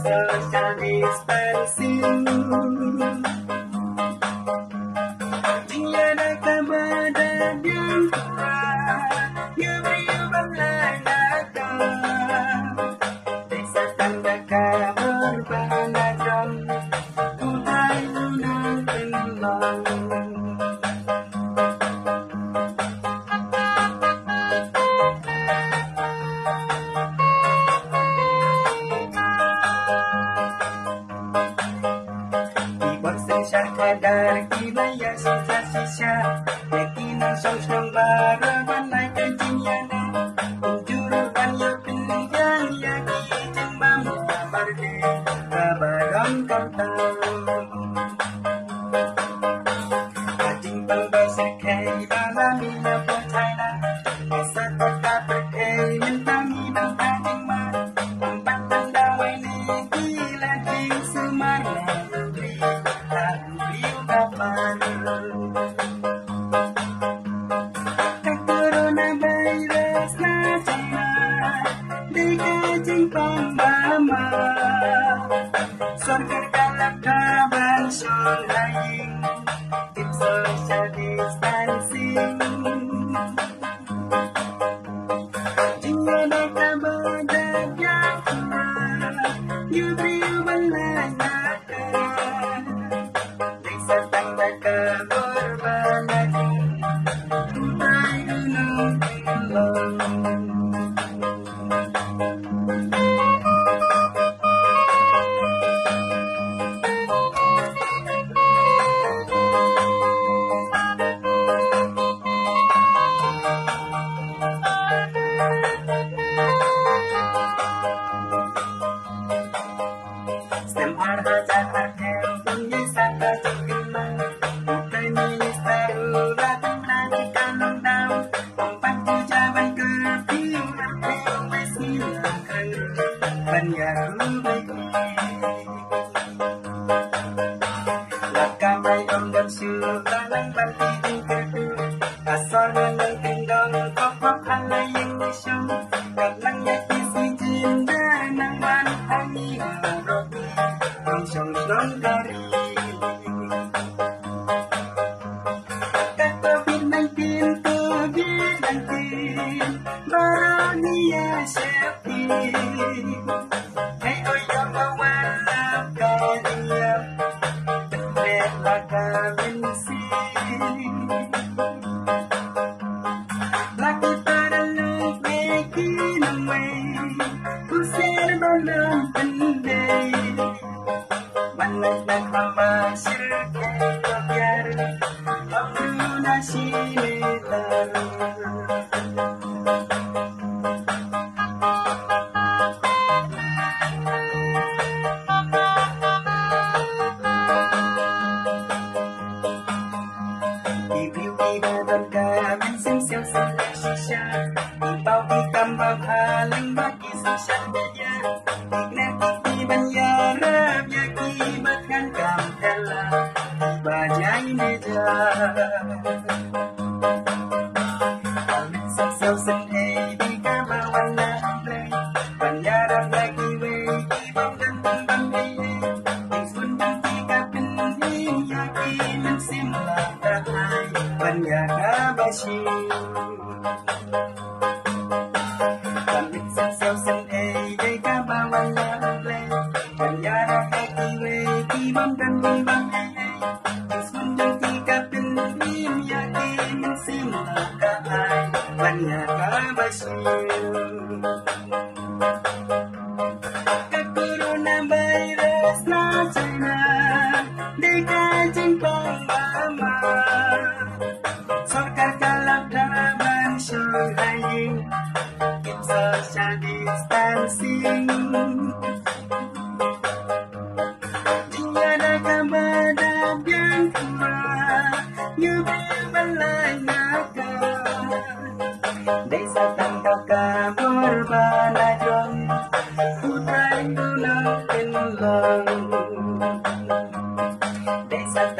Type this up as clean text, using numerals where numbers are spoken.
Social distancing. Tiada kabar yang kurang, berubah lagak. Desa tanda kabar berbanagam, mulai lunak tenang. Kadar kibaya sisa-sisa yakinan song-song baraban lai kejinyana unjurukan ya pilihan yaki jembam barde kabaram kantang ajing pembasa kai balami na potaina asa kota perkai mentangi bang ajing ma empat tandawai ni gila jing semarna Coronavirus na China di kajing pambama Sorgar kalakaban syolaing keep social distancing Jika ada kabar yang kurang you berubah lagak tanda keberbahagiaan mulai gunung tenang. Stem harga harga punya saka cekemang bukan minister datang lagi kalau tahu tempat ucapan kerpiu kerpiu silakan banyak baik lakamai om dan sultanan bertitik kerdu asal dengan kendang kopok halai yang disyong kadang yaki si jinda nang manhangi roti Song dari COVID-19 Baronia Safety Hey oyo mawalap kaya Bela kabensi Laki para lupeki namay Kusir balang pandai Managdag mamasir kayo biar Ang lunasinitan Ibu-ibu kami sing-sing sisa Ibaw ikambang halang bagi sosial media Ignatik di banyarap yakibatkan kamkala Bajai meja Amin sosial senhei di kabawan na play Banyarap lagi wey ibang gantong bangay Ingsun dan tiga pinhin yakiman simula kahay Banyakabasi Amin sosial senhei di kabawan na play Banyarap lagi wey ibang gantong bangay Ingsun dan tiga pinhin yakiman simula kahay Banyakabasi Coronavirus na China Desa